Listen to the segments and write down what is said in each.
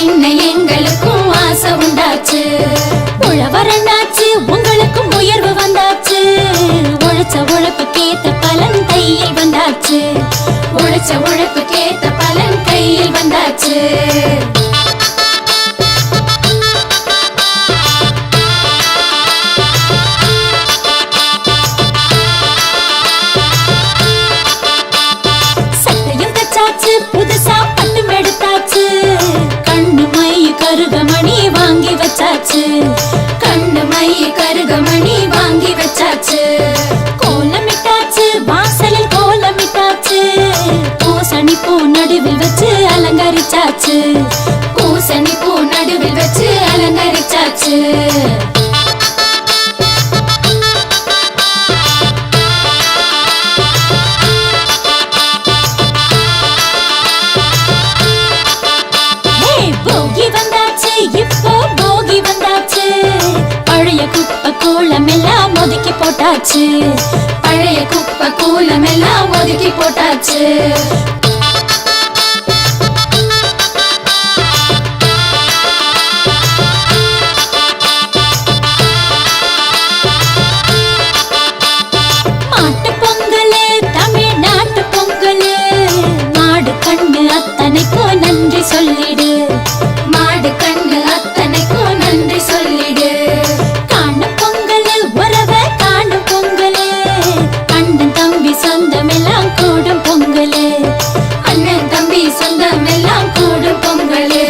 தின்ன எங்களுக்கும் ஆசை உண்டாச்சு. உழவரனாச்சு உங்களுக்கும் உயர்வு வந்தாச்சு. உழைச்ச உழைப்புக்கேத்த பலன் கையில் வந்தாச்சு. உழைச்ச உழைப்புக்கேத்த பலன் கையில் வந்தாச்சு. புதுசா பட்டும் எடுத்தாச்சு. கண்ணு மை கருகமணி வாங்கி வச்சாச்சு. கண்ணு மை கருகமணி வாங்கி வச்சாச்சு. கோலமிட்டாச்சு வாசலில் கோலமிட்டாச்சு. பூசணி பூ நடுவில் வச்சு அலங்கரிச்சாச்சு. பூசணி பூ நடுவில் வச்சு அலங்கரிச்சாச்சு. இப்போ போகி வந்தாச்சு. பழைய குப்பை கூலம் எல்லாம் ஒதுக்கி போட்டாச்சு. பழைய குப்பை கூலம் எல்லாம் ஒதுக்கி போட்டாச்சு. மாட்டு பொங்கலு தமிழ்நாட்டு பொங்கலு. மாடு கண்ணு அத்தனைக்கும் நன்றி சொல்லிடு. மாடு கண்ணு அத்தனைக்கும் நன்றி சொல்லிடு. காணும் பொங்கலு உறவ காணும் பொங்கலு. அண்ணன் தம்பி சொந்தம் எல்லாம் கூடும் பொங்கலு. அண்ணன் தம்பி சொந்தம் எல்லாம் கூடும் பொங்கலு.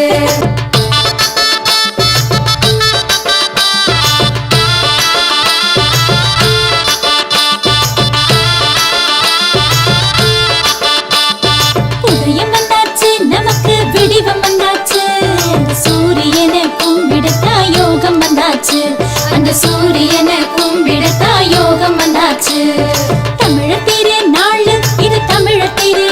உதயம் வந்தாச்சு நமக்கு விடிவம் வந்தாச்சு. சூரியனை கும்பிடத்தா யோகம் வந்தாச்சு. அந்த சூரியனை கும்பிடத்தா யோகம் வந்தாச்சு. தமிழ திரு நாள் இது தமிழ திரு